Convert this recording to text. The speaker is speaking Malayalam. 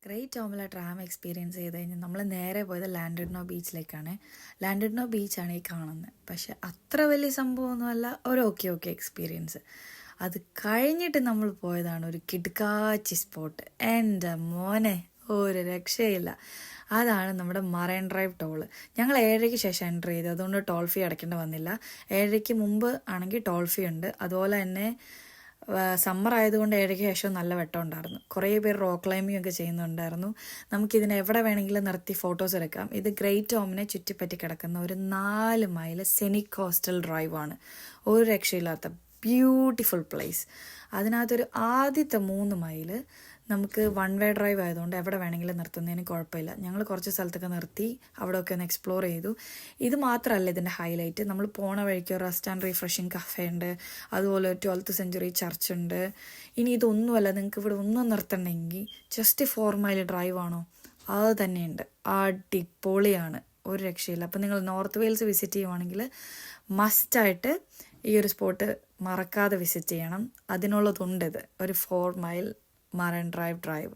ഗ്രേറ്റ് ടോമിലെ ട്രാം എക്സ്പീരിയൻസ് ചെയ്ത് കഴിഞ്ഞാൽ നമ്മൾ നേരെ പോയത് ലാൻഡഡ്നോ ബീച്ചിലേക്കാണ്. ലാൻഡഡ്നോ ബീച്ചാണ് ഈ കാണുന്നത്. പക്ഷെ അത്ര വലിയ സംഭവമൊന്നുമല്ല, ഒരു ഓക്കെ എക്സ്പീരിയൻസ്. അത് കഴിഞ്ഞിട്ട് നമ്മൾ പോയതാണ് ഒരു കിടുക്കാച്ചി സ്പോട്ട്. എൻ്റെ മോനെ, ഒരു രക്ഷയില്ല. അതാണ് നമ്മുടെ മറൈൻ ഡ്രൈവ് ടോള്. ഞങ്ങൾ 7:00-ക്ക് ശേഷം എൻ്റർ ചെയ്ത്, അതുകൊണ്ട് ടോൾ ഫീ അടയ്ക്കേണ്ടി വന്നില്ല. 7:00-ക്ക് മുമ്പ് ആണെങ്കിൽ ടോൾ ഫീ ഉണ്ട്. അതുപോലെ തന്നെ സമ്മർ ആയതുകൊണ്ട് 7:00-ക്ക് ശേഷം നല്ല വെട്ടം ഉണ്ടായിരുന്നു. കുറേ പേര് റോക്ക് ക്ലൈമ്പിംഗ് ഒക്കെ ചെയ്യുന്നുണ്ടായിരുന്നു. നമുക്കിതിനെ എവിടെ വേണമെങ്കിലും നിർത്തി ഫോട്ടോസ് എടുക്കാം. ഇത് ഗ്രേറ്റ് ടോമിനെ ചുറ്റിപ്പറ്റി കിടക്കുന്ന ഒരു 4 മൈൽ സെനി കോസ്റ്റൽ ഡ്രൈവാണ്. ഒരു രക്ഷയില്ലാത്ത ബ്യൂട്ടിഫുൾ പ്ലേസ്. അതിനകത്തൊരു ആദ്യത്തെ 3 മൈല് നമുക്ക് വൺ വേ ഡ്രൈവ് ആയതുകൊണ്ട് എവിടെ വേണമെങ്കിലും നിർത്തുന്നതിന് കുഴപ്പമില്ല. ഞങ്ങൾ കുറച്ച് സ്ഥലത്തൊക്കെ നിർത്തി അവിടെയൊക്കെ ഒന്ന് എക്സ്പ്ലോർ ചെയ്തു. ഇത് മാത്രമല്ല ഇതിൻ്റെ ഹൈലൈറ്റ്. നമ്മൾ പോണ വഴിക്ക് റെസ്റ്റ് ആൻഡ് റീഫ്രഷിങ് കഫേ ഉണ്ട്, അതുപോലെ 12th സെഞ്ച്വറി ചർച്ച് ഉണ്ട്. ഇനി ഇതൊന്നുമല്ല, നിങ്ങൾക്ക് ഇവിടെ ഒന്നും നിർത്തണമെങ്കിൽ ജസ്റ്റ് 4 മൈൽ ഡ്രൈവ് ആണോ, അത് തന്നെയുണ്ട്. അടിപൊളിയാണ്, ഒരു രക്ഷയില്ല. അപ്പം നിങ്ങൾ നോർത്ത് വെയിൽസ് വിസിറ്റ് ചെയ്യുവാണെങ്കിൽ മസ്റ്റായിട്ട് ഈ ഒരു സ്പോട്ട് മറക്കാതെ വിസിറ്റ് ചെയ്യണം. അതിനുള്ളതുണ്ട് ഇത്, ഒരു 4 മൈൽ മറൈൻ ഡ്രൈവ്.